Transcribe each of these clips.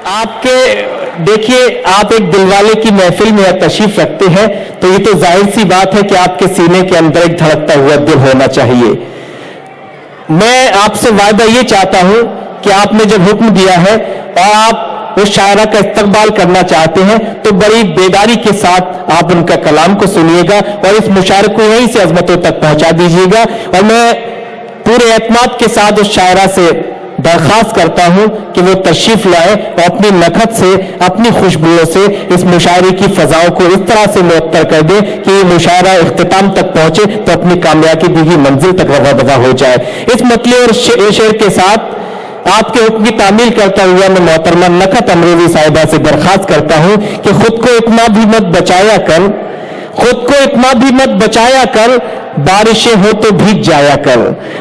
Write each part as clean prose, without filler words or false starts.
आपके देखिए, आप एक दिलवाले की महफिल में तशरीफ रखते हैं तो ये तो जाहिर सी बात है कि आपके सीने के अंदर एक धड़कता हुआ दिल होना चाहिए। मैं आपसे वादा ये चाहता हूं कि आपने जब हुक्म दिया है और आप उस शायरा का इस्तकबाल करना चाहते हैं तो बड़ी बेदारी के साथ आप उनका कलाम को सुनिएगा और इस मुशायरे को यहीं से अजमतों तक पहुंचा दीजिएगा। और मैं पूरे एतमाद के साथ उस शायरा से दरखास्त करता हूं कि वो तशरीफ लाए और अपनी नखत से, अपनी खुशबुओं से इस मुशायरे की फजाओं को इस तरह से मुअत्तर कर दे कि ये मुशायरा इख्तिताम तक पहुंचे तो अपनी कामयाबी की मंजिल तक रवा हो जाए। इस मतले और शेर के साथ आपके हुक्म की तामील करता हुआ मैं मोहतरमा नखत अमरोजी साहिबा से दरखास्त करता हूं कि खुद को इतना भी मत बचाया कर, खुद को इतना भी मत बचाया कर, बारिशें हो तो भीग जाया कर।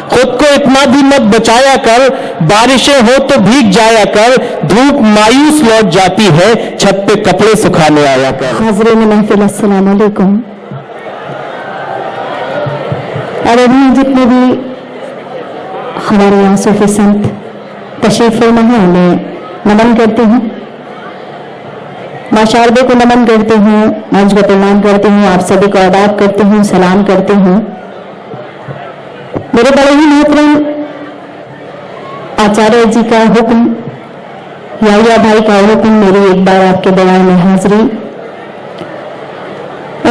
खुद को इतना भी मत बचाया कर, बारिशें हो तो भीग जाया कर। धूप मायूस लौट जाती है, छत पे कपड़े सुखाने आया कर। हाज़रीन महफिल, अस्सलाम वालेकुम। और अभी जितने भी हमारे यहाँ सूफी संत तशरीफ फरमा है उन्हें नमन करते हैं, माशारदे को नमन करते हैं, मंच को प्रणाम करते हैं, आप सभी को आदाब करते हैं, सलाम करते हैं। मेरे बड़े ही मोहतरम आचार्य जी का हुक्म, याहिया भाई का हुक्म, मेरी एक बार आपके बयान में हाजिरी।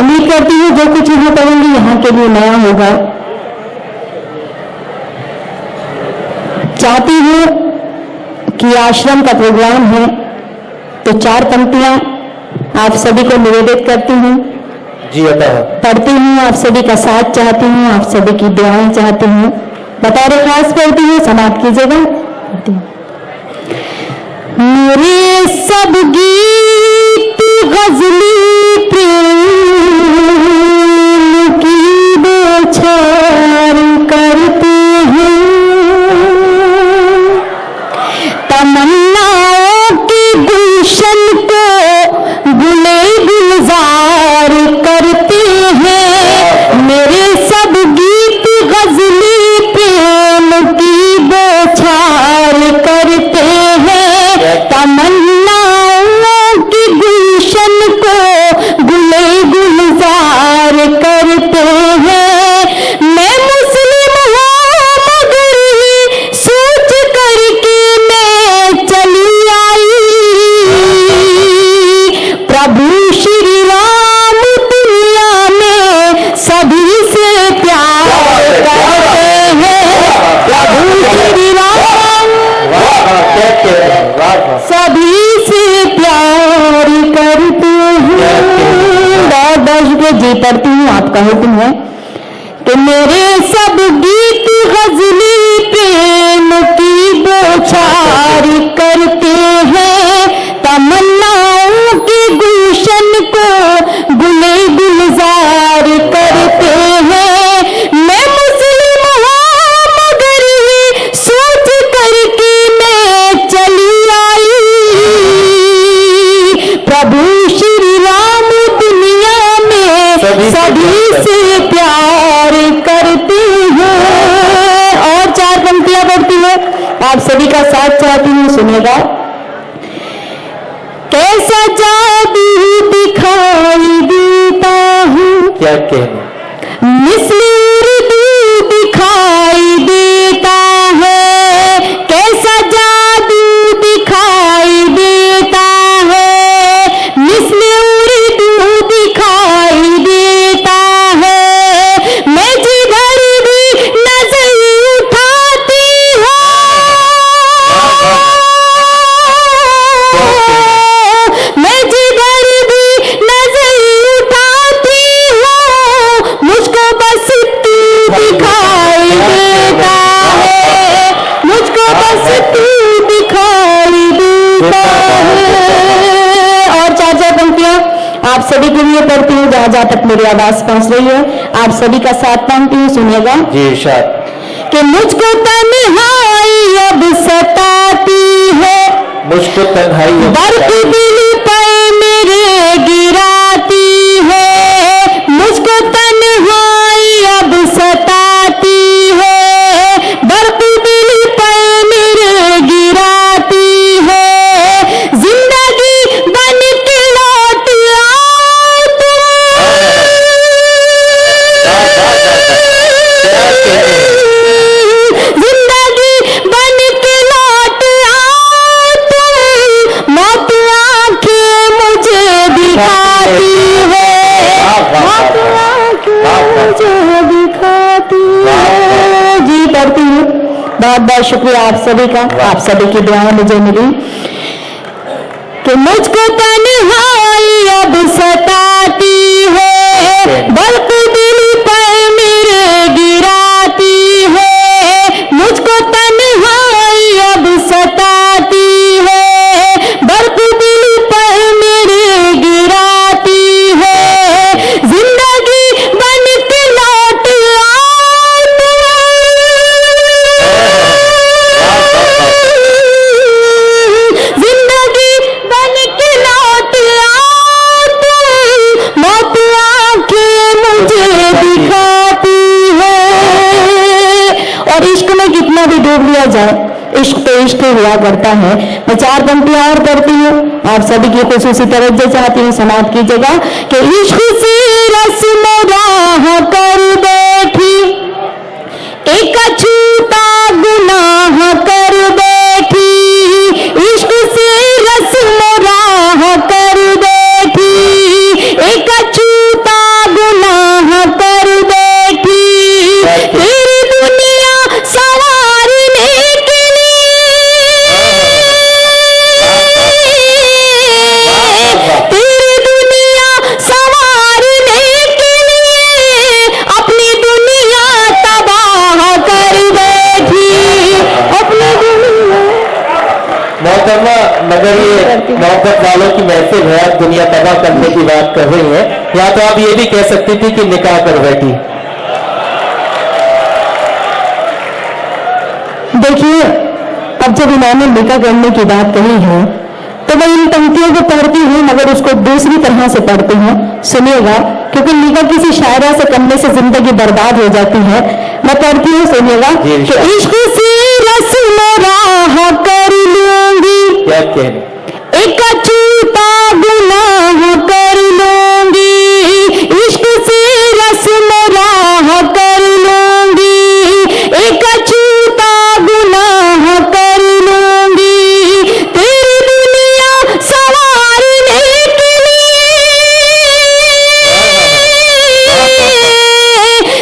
उम्मीद करती हूँ जो कुछ यहाँ करेंगे यहाँ के लिए नया होगा। चाहती हूँ कि आश्रम का प्रोग्राम है तो 4 पंक्तियां आप सभी को निवेदित करती हूँ, जी अता पढ़ती हूँ, आप सभी का साथ चाहती हूँ, आप सभी की दुआएं चाहती हूँ। बतौर खास पढ़ती हूँ, समाप्त कीजिएगा। मेरे सब गीत गजली प्रेम की बौछार करते हैं, तमन्नाओं की गुलशन को गुले गुलजार करते हैं। मेरे सब गीत गजली प्रेम की बौछार करते हैं, तमन्नाओं की गुलशन को गुले गुलजार करते हैं। मैं मुस्लिम हूँ मगर सोच करके मैं चली आई, प्रभु श्री राम दुनिया में सभी से प्यार करते हैं, प्रभु श्री राम सभी से प्यार करते हैं। जी पढ़ती हूँ, आपका हुक्म है कि मेरे सब गीत गजली प्रेम की बौछार करते हैं, तमन्नाओं के गुलशन को गुले गुलजार करते हैं। मैं मुस्लिम हूँ मगर सोच करके मैं चली आई, प्रभु श्री राम दुनिया में सभी से प्यार करते हैं। और 4 पंक्तियां पढ़ती हूँ, आप सभी का साथ चाहती हूँ, सुनिएगा। कैसा जादू दिखाई देता हूँ, क्या कहना, मिस्र उर्दू दिखाई देता है, कैसा जादू दिखाई देता है, मिस्र उर्दू दिखाई देता है। मैं जिधर भी नजर उठाती हूँ, मैं जिधर भी नजर उठाती हूँ, मुझको बस तू दिखाई देता है, मुझको बस तू दिखाई देता है। और 4 पंक्तियां आप सभी के लिए पढ़ती हूँ, जहां जहां तक मेरी आवाज पहुंच रही है, आप सभी का साथ मांगती हूँ, सुनिएगा। जी इरशाद। कि मुझको तन्हाई अब सताती है, मुझको तन्हाई बर्फ दिल पर मेरे गिराती है, मुझको तन्हाई अब सताती है, बर्फ दिल पर मेरे गिराती है। बहुत शुक्रिया आप सभी का, आप सभी की दुआएं मुझे मिली कि मुझको तन्हाई अब सताती है, बल्कि दिल पर मेरे गिराती है। मुझको तन्हाई अब सताती है, बल्कि दिल पर मेरे गिराती है। जिंदगी बन के लौट आओ जिंदगी बन के लौट आओ तुम, मौत आंखें मुझे दिखाती है। और इश्क में कितना भी डूब लिया जाए, इश्क तो इश्क हुआ करता है। मैं 4 पंक्तियां और करती हूँ, आप सभी की खुसूसी तवज्जो चाहती हूँ, समाप्त कीजिएगा कि इश्क से रस्म राह कर बैठी, एक अछूता गुनाह कर बैठी। इश्क से रस्म राह कर बैठी, एक अछूता गुनाह कर बैठी। तेरी दुनिया संवारने के लिए, तेरी दुनिया संवारने के लिए अपनी दुनिया तबाह कर बैठी, अपनी दुनिया। मोहतरमा, मगर ये मोहब्बत वालों की महफिल है, आप दुनिया तबाह करने की बात कर रही हैं, या तो आप ये भी कह सकती थी कि निकाह कर बैठी। देखिए, अब जब इन्होंने निकाह करने की बात कही है तो मैं इन पंक्तियों को पढ़ती हूँ, मगर उसको दूसरी तरह से पढ़ती हूँ, सुनिएगा, क्योंकि निकाह किसी शायरा से करने से जिंदगी बर्बाद हो जाती है। मैं पढ़ती हूँ, सुनिएगा कि इश्क से रस्म राह कर लूंगी, क्या कहने, एक अछूता गुनाह कर लूंगी। इश्क से रस्म राह कर लूंगी, एक अछूता गुनाह कर लूंगी। तेरी दुनिया संवारने के लिए,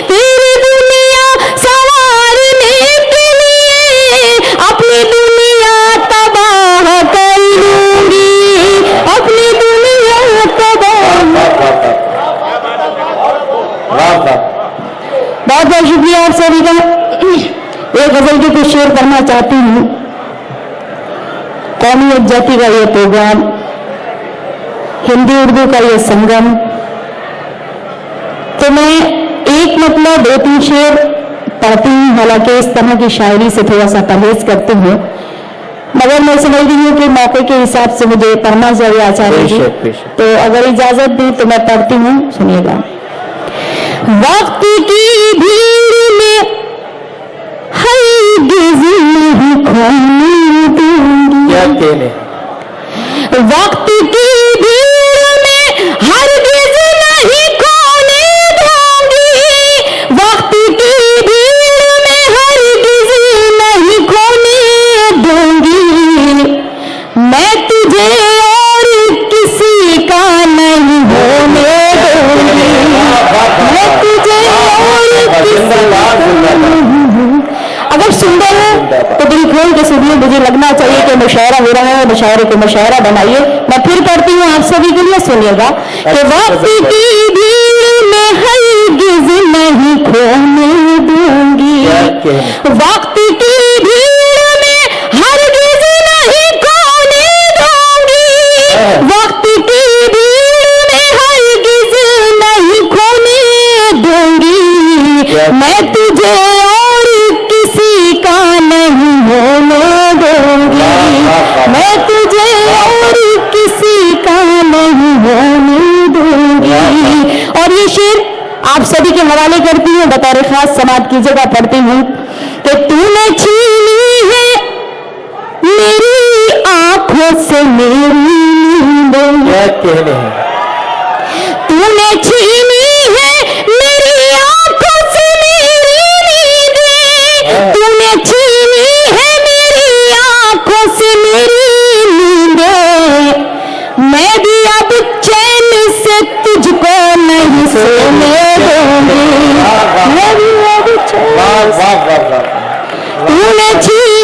तेरी दुनिया संवारने के लिए अपनी दुनिया तबाह कर लूंगी, अपनी दुनिया तबाह। बहुत बहुत शुक्रिया आप सभी का। एक गजल की कुछ शेर करना चाहती हूँ। कौमी यकजहती का ये प्रोग्राम, हिंदी उर्दू का ये संगम, तो मैं एक मतलब 2-3 शेर पढ़ती हूँ। हालांकि इस तरह की शायरी से थोड़ा सा परहेज करती हूँ, मगर मैं समझ रही हूँ कि मौके के हिसाब से मुझे पढ़ना चाहिए आचार्य जी, तो अगर इजाजत दी तो मैं पढ़ती हूँ, सुनिएगा। वक्त की भीड़ में हरगिज़ नहीं खोने दूंगी, क्या कहने, वक्त की भीड़ में हरगिज़ नहीं खोने दूंगी, वक्त की भीड़ में हरगिज़ नहीं खोने दूंगी। मैं तुझे और किसी का नहीं होने दूंगी, मैं तुझे और किसी का नहीं। अगर सुंदर है तो दिल खोल के सुनिए, मुझे लगना चाहिए कि मुशायरा हो रहा है, मुशायरे को मुशायरा बनाइए। मैं फिर पढ़ती हूँ आप सभी के लिए, सुनिएगा कि वक्त की भीड़ में हरगिज़ नहीं खोने दूंगी, वक्त की भीड़ में हरगिज़ नहीं खोने दूंगी, वक्त की भीड़ में हरगिज़ नहीं खोने दूंगी। मैं तुझे और किसी का नहीं होने दूंगी, मैं तुझे और किसी का नहीं होने दूंगी। और ये शेर आप सभी के हवाले करती हूँ, बतौर खास समाप्त कीजिएगा, पढ़ती हूँ कि तूने छीनी है मेरी आंखों से मेरी नींदें, क्या कहने हैं, तूने छीनी है मेरी आंखों से मेरी नींदें, तूने छीनी है मेरी आंखों से मेरी नींदें। मैं भी अब चैन से तुझको नहीं सोने दूंगी, मैं भी अब चैन से। तूने छीनी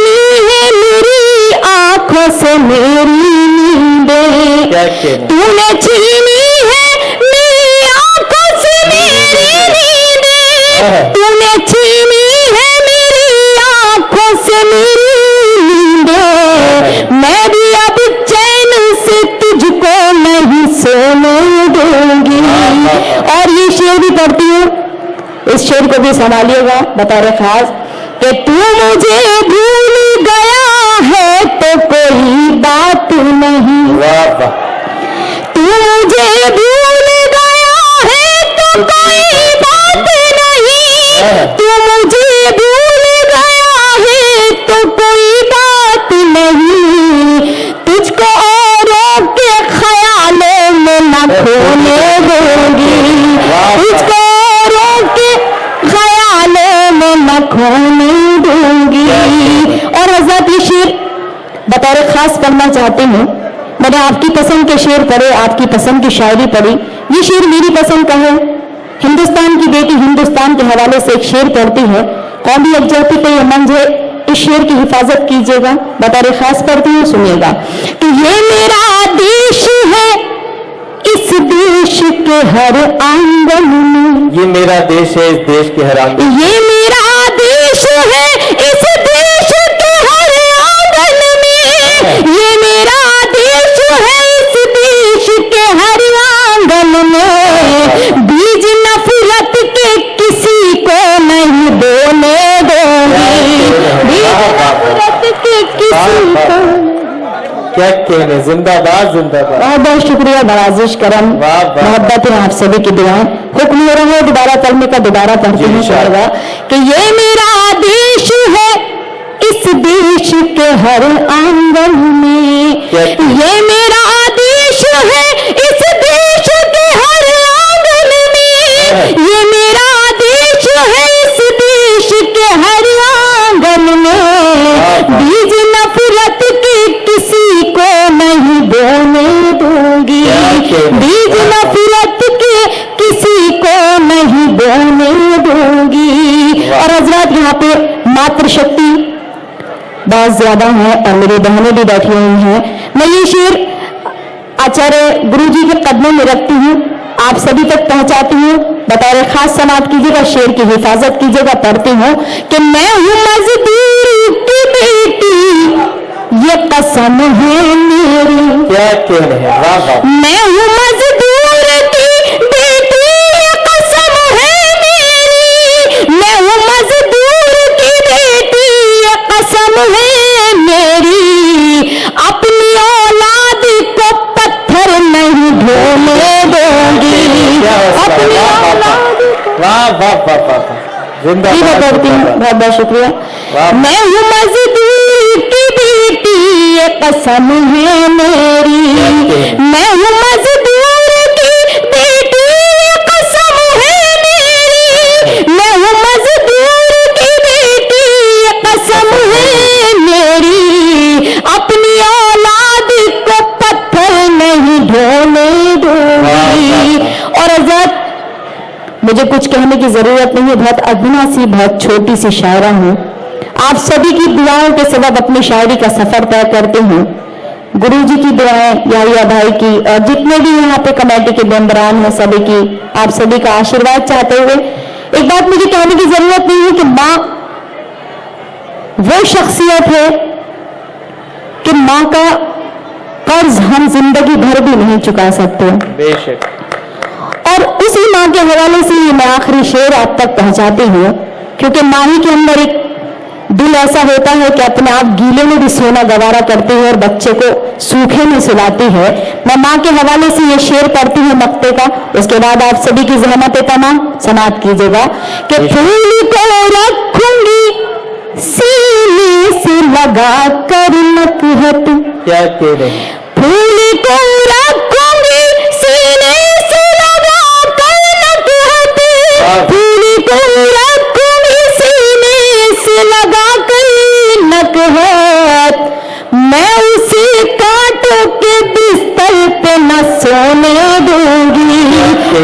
मेरी नींदें। क्या कहना? तूने छीनी है मेरी आंखों से मेरी नींदें। तूने छीनी है मेरी आंखों से मेरी नींदें। मैं भी अब चैन से तुझको नहीं सोने दूंगी। और ये शेर भी पढ़ती हूँ, इस शेर को भी संभालिएगा, बता रहे खास कि तू मुझे भूल गया है तो कोई बात नहीं। वाह वाह, तू मुझे भूल गया है तो कोई बात नहीं। तू मुझे भूल गया है तो कोई बात नहीं। तुझको औरों के ख्यालों में न खोने दूंगी। तुझको औरों के ख्यालों में न खोने दूंगी। और हज़रत ये शेर बतौर खास पढ़ना चाहती हूँ। मैंने आपकी पसंद के शेर पढ़े, आपकी पसंद की शायरी पढ़ी। ये शेर मेरी पसंद का है। हिंदुस्तान की बेटी हिंदुस्तान के हवाले से एक शेर पढ़ती है। कौमी यकजहती पे ये मंज है, इस शेर की हिफाजत कीजिएगा, बतौर खास पढ़ती हूँ, सुनिएगा कि ये मेरा देश है, इस देश के हर आंगन में। ये मेरा देश है, इस देश के हर आंगन। ये मेरा देश है, इस देश के हर आंगन में। ये मेरा देश है, इस देश के हर आंगन में। बीज नफरत के किसी को नहीं बोने दूंगी। बीज नफरत के किसी को। क्या कहने, जिंदाबाद जिंदाबाद। बहुत बहुत शुक्रिया, नवाजिश करम, वाह, वाह। मोहब्बत है आप सभी की दुआएं। हुक्म हो रहा है दोबारा पढ़ने का, दोबारा पढ़ती हूँ पड़ेगा कि ये मेरा देश है, इस देश के हर आंगन में। ये मेरा देश है, इस देश के हर आंगन में। ये मेरा देश है, इस देश के हर आंगन में। बीज नफरत के किसी को नहीं बोने दूंगी। बीज नफरत के किसी को नहीं बोने दूंगी। और हजरत यहाँ पे मातृशक्ति बहुत ज्यादा है और मेरी बहनें भी बैठी हुई हैं। मैं ये शेर आचार्य गुरुजी के कदमों में रखती हूँ, आप सभी तक पहुंचाती हूँ, बतौर खास समाप्त कीजिएगा, शेर की हिफाजत कीजिएगा। पढ़ती हूँ कि मैं हूँ मजदूर की बेटी, ये कसम है मेरी। क्या कहने है, वाह वाह। मैं हूँ मजदूर की बेटी, ये कसम है मेरी। मैं हूँ मजदूर की बेटी, ये कसम है मेरी। अपनी औलाद को पत्थर नहीं ढोने दूंगी। अपनी औलाद को। वाह वाह वाह वाह, जिंदाबाद पढ़ती हूँ, जिंदाबाद। बहुत बहुत शुक्रिया। वाह। मैं हूँ मजदूर की बेटी, ये कसम है मेरी। मैं हूँ मजदूर की बेटी, ये कसम है मेरी। मैं हूँ मजदूर की बेटी, ये कसम है मेरी। अपनी औलाद को पत्थर नहीं ढोने दूंगी। और आजाद, मुझे कुछ कहने की जरूरत नहीं है, बहुत अदना सी, बहुत छोटी सी शायरा हूँ। आप सभी की दुआओं के सबब अपनी शायरी का सफर तय करते हूँ। गुरुजी की दुआएं, याहिया भाई की, और जितने भी यहाँ पे कमेटी के मेंबरान हैं सभी की, आप सभी का आशीर्वाद चाहते हुए एक बात मुझे कहने की जरूरत नहीं है कि माँ वो शख्सियत है कि माँ का कर्ज हम जिंदगी भर भी नहीं चुका सकते। बेशक। और उसी माँ के हवाले से ही मैं आखिरी शेर आप तक पहुंचाती हूँ, क्योंकि माँ ही के अंदर एक दिल ऐसा होता है कि अपने आप गीले में भी सोना गवारा करती है और बच्चे को सूखे में सुलाती है। मैं माँ के हवाले से ये शेर पढ़ती हूँ मक्ते का, उसके बाद आप सभी की जहमत तमाम समाप्त कीजिएगा कि फूल को रखूंगी सीने से लगा कर नकहत। क्या कह रहे हैं, फूल को रखूंगी सीने से लगा कर नकहत। फूल को रखूंगी सीने से लगा कर नकहत। मैं उसे कांटों के बिस्तर पे न सोने दूंगी।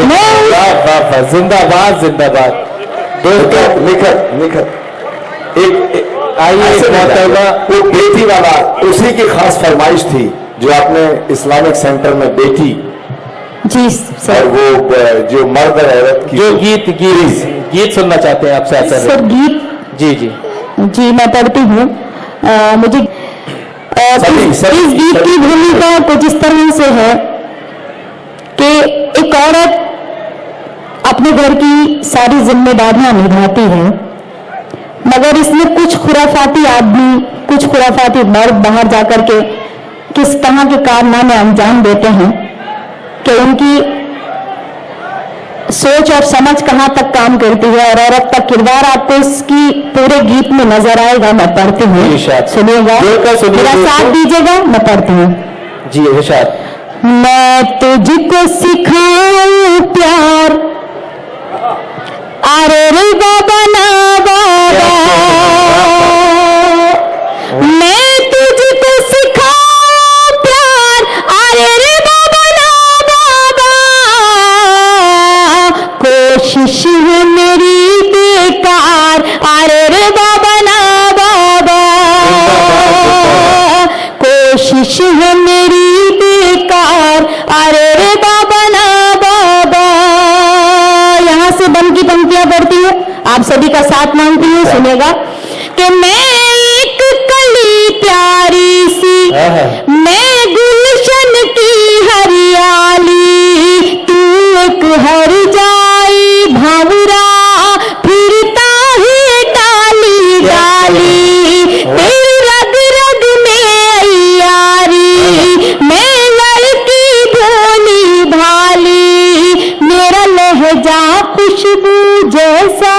मैं वाह वाह वाह, जिंदाबाद जिंदाबाद। निखत निखत एक आइए ऐसे नहीं मोहतरमा, जाते। वो बेटी वाला उसी की खास फरमाइश थी जो आपने इस्लामिक सेंटर में बेटी जी और सर। वो जो मर्द और औरत की जो गीत सुनना चाहते हैं आपसे आचार्य। सर गीत जी जी जी मैं पढ़ती हूँ। मुझे इस गीत की भूमिका कुछ इस तरह से है कि एक औरत अपने घर की सारी जिम्मेदारियां निभाती है, मगर इसमें कुछ खुराफाती आदमी, कुछ खुराफाती मर्द बाहर जाकर के किस तरह के कारनामे अंजाम देते हैं कि उनकी सोच और समझ कहां तक काम करती है, और औरत का किरदार आपको इसकी पूरे गीत में नजर आएगा। मैं पढ़ती हूँ, इरशाद। सुनिएगा, जोरदार सुनिए, मेरा साथ दोस्तों। दीजिएगा। मैं पढ़ती हूँ। जी इरशाद। मैं तुझको सिखाऊं प्यार, अरे रे बाबा ना बाबा, मैं तुझको सिखाऊं प्यार, अरे रे बाबा ना बाबा, कोशिश है मेरी बेकार, अरे रे बाबा ना बाबा, कोशिश है मेरी बेकार, अरे रे बाबा ना बाबा। यहां से बन की पंक्तियां पढ़ती हूँ, आप सभी का साथ मांगती हूँ, सुनेगा कि मैं एक कली प्यारी सी, मैं गुलशन की हरियाली, तू एक हर जाई भंवरा, फिरता है डाली डाली, तेरी रग रग में यारी, मैं लड़की भोली भाली, मेरा लहजा खुशबू जैसा,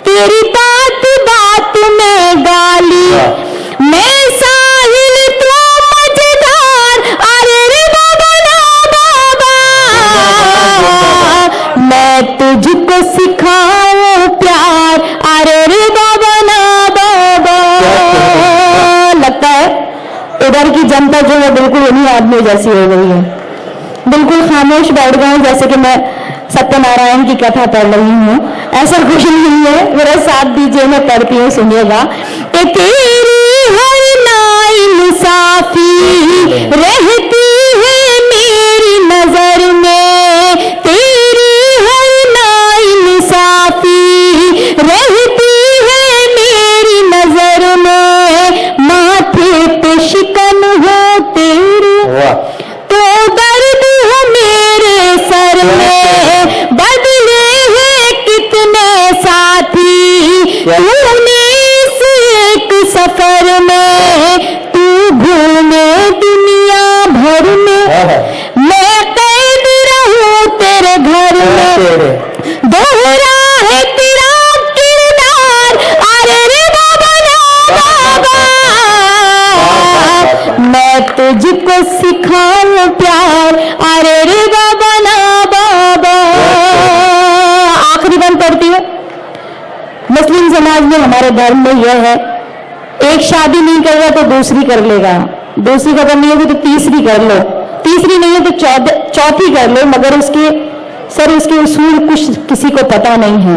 तेरी बात बात में गाली, मैं साहिल तू मजेदार, अरे रे बाबा ना बाबा, मैं तुझको सिखाऊं प्यार, अरे रे बाबा ना बाबा। लगता है उधर की जनता जो है बिल्कुल उन्हीं आदमी जैसी हो गई है, बिल्कुल खामोश बैठ गए जैसे कि मैं सत्यनारायण की कथा पढ़ रही हूँ। ऐसा कुछ नहीं है, मेरा साथ दीजिए, मैं पढ़ती हूँ, सुनिएगा। कि तेरी हर नाइंसाफी रहती है मेरी नजर में, तेरी हर नाइंसाफी रहती है मेरी नजर में, माथे पे शिकन हो तेरे, तो दर्द हो मेरे सर में, बदले हैं कितने साथी तूने इस एक सफर में, तू घूमे दुनिया भर में, मैं कैद रहूं तेरे घर में, दोहरा है तेरा किरदार, अरे रे बाबा ना बाबा, मैं तुझको सिखाऊं प्यार, अरे रे बाबा ना बाबा। आखिरी बंद पढ़ती हूँ। मुस्लिम समाज में, हमारे धर्म में यह है, एक शादी नहीं कर रहा तो दूसरी कर लेगा, दूसरी खत्म नहीं होगी तो तीसरी कर लो, तीसरी नहीं है तो चौथी कर लो, मगर उसके उसूल कुछ किसी को पता नहीं है।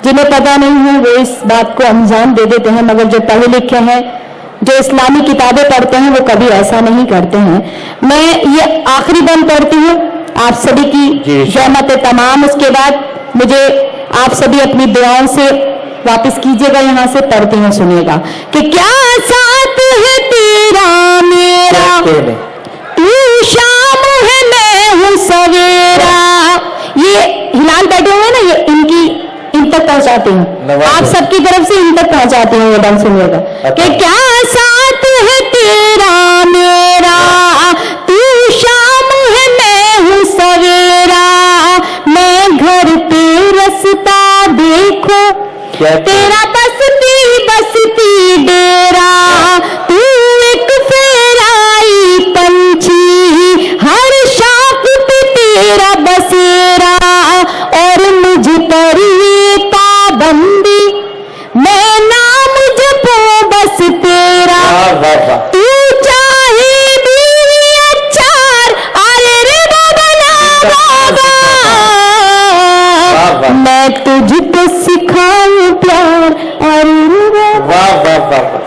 जिन्हें पता नहीं है वो इस बात को अंजाम दे देते हैं, मगर जो पढ़े लिखे हैं, जो इस्लामी किताबें पढ़ते हैं, वो कभी ऐसा नहीं करते हैं। मैं ये आखिरी बंद पढ़ती हूँ, आप सभी की जहमत तमाम। उसके बाद मुझे आप सभी अपनी दुआओं से वापस कीजिएगा। यहाँ से पढ़ती हूँ, सुनिएगा। कि क्या साथ है तेरा मेरा, तू शाम है मैं हूँ सवेरा। ये हिलाल बैठे हुए ना, ये इन तक पहुंचाती हूँ, आप सबकी तरफ से इन तक पहुंचाती हूँ। ये डांस सुनिएगा। कि क्या साथ है तेरा मेरा, तू शाम है मैं हूँ सवेरा, मैं घर पे रास्ता देखो तेरा बसती डेरा, तू एक फेराई पंछी, हर शाख पे तेरा बसेरा, और मुझ पर ये पाबंदी, मैं नाम जपो बस तेरा, तू चाहे बीवी अचार, अरे रे बाबा ना बाबा, मैं तुझको सिखाऊं प्यार, अरे रे बाबा। अकबर।